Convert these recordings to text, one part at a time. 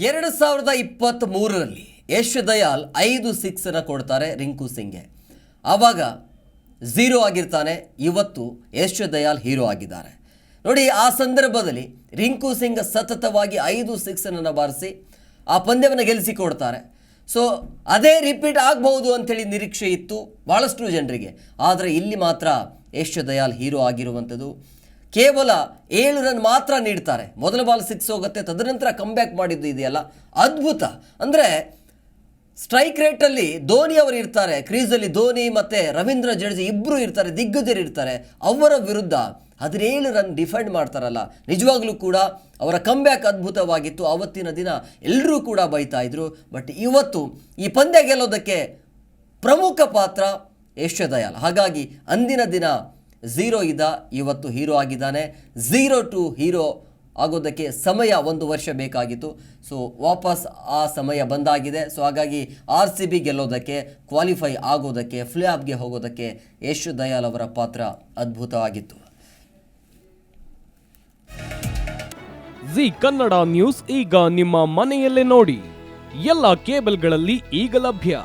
2023ರಲ್ಲಿ Yash Dayal 5 six ಕೊಡ್ತಾರೆ ರಿಂಕು ಸಿಂಗ್ಗೆ. ಆವಾಗ zero ಆಗಿರ್ತಾನೆ. ಇವತ್ತು ಯಶ್ ದಯಾಲ್ ಹೀರೋ ಆಗಿದ್ದಾರೆ ನೋಡಿ. ಆ ಸಂದರ್ಭದಲ್ಲಿ ರಿಂಕು ಸಿಂಗ್ ಸತತವಾಗಿ 5 ಸಿಕ್ಸ್ ಬಾರಿಸಿ ಆ ಪಂದ್ಯವನ್ನು ಗೆಲ್ಲಿಸಿಕೊಡ್ತಾರೆ. ಸೊ ಅದೇ ರಿಪೀಟ್ ಆಗಬಹುದು ಅಂಥೇಳಿ ನಿರೀಕ್ಷೆ ಇತ್ತು ಭಾಳಷ್ಟು ಜನರಿಗೆ. ಆದರೆ ಇಲ್ಲಿ ಮಾತ್ರ ಯಶ್ ದಯಾಲ್ ಹೀರೋ ಆಗಿರುವಂಥದ್ದು. ಕೇವಲ 7 ರನ್ ಮಾತ್ರ ನೀಡ್ತಾರೆ. ಮೊದಲ ಬಾಲ್ 6 ಹೋಗುತ್ತೆ, ತದನಂತರ ಕಮ್ಬ್ಯಾಕ್ ಮಾಡಿದ್ದು ಇದೆಯಲ್ಲ ಅದ್ಭುತ. ಅಂದರೆ ಸ್ಟ್ರೈಕ್ ರೇಟಲ್ಲಿ ಧೋನಿ ಅವರು ಇರ್ತಾರೆ, ಕ್ರೀಸಲ್ಲಿ ಧೋನಿ ಮತ್ತು ರವೀಂದ್ರ ಜಡೇಜಾ ಇಬ್ಬರು ಇರ್ತಾರೆ, ದಿಗ್ಗಜರು ಇರ್ತಾರೆ. ಅವರ ವಿರುದ್ಧ 17 ರನ್ ಡಿಫೆಂಡ್ ಮಾಡ್ತಾರಲ್ಲ, ನಿಜವಾಗ್ಲೂ ಕೂಡ ಅವರ ಕಮ್ಬ್ಯಾಕ್ ಅದ್ಭುತವಾಗಿತ್ತು. ಆವತ್ತಿನ ದಿನ ಎಲ್ಲರೂ ಕೂಡ ಬೈತಾ ಇದ್ರು. ಬಟ್ ಇವತ್ತು ಈ ಪಂದ್ಯ ಗೆಲ್ಲೋದಕ್ಕೆ ಪ್ರಮುಖ ಪಾತ್ರ ಯಶ್ ದಯಾಲ್. ಹಾಗಾಗಿ ಅಂದಿನ ದಿನ ಝೀರೋ ಇದ್ದ, ಇವತ್ತು ಹೀರೋ ಆಗಿದ್ದಾನೆ. 0 to ಹೀರೋ ಆಗೋದಕ್ಕೆ ಸಮಯ 1 ವರ್ಷ ಬೇಕಾಗಿತ್ತು. ಸೊ ವಾಪಸ್ ಆ ಸಮಯ ಬಂದಾಗಿದೆ. ಸೊ ಹಾಗಾಗಿ RCB ಗೆಲ್ಲೋದಕ್ಕೆ, ಕ್ವಾಲಿಫೈ ಆಗೋದಕ್ಕೆ, ಪ್ಲೇ ಆಫ್ಗೆ ಹೋಗೋದಕ್ಕೆ ಯಶ್ ದಯಾಲ್ ಅವರ ಪಾತ್ರ ಅದ್ಭುತವಾಗಿತ್ತು. ಜಿ ಕನ್ನಡ ನ್ಯೂಸ್ ಈಗ ನಿಮ್ಮ ಮನೆಯಲ್ಲೇ ನೋಡಿ. ಎಲ್ಲ ಕೇಬಲ್ಗಳಲ್ಲಿ ಈಗ ಲಭ್ಯ.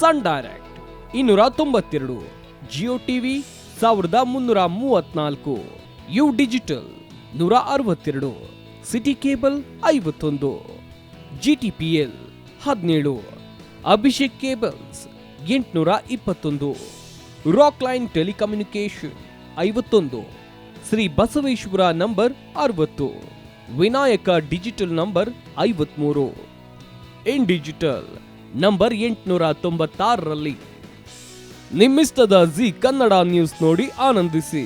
Sun Direct 292, Jio TV 1334, U digital 162, city cable 51, GTPL 17, Abhishek cables 821, rock line telecommunication 51, Shri Basaveshwara number 60, Vinayaka digital number 53, in digital number 896ರಲ್ಲಿ. ನಿಮ್ಮಿಸ್ತದ ಜಿ ಕನ್ನಡ ನ್ಯೂಸ್ ನೋಡಿ ಆನಂದಿಸಿ.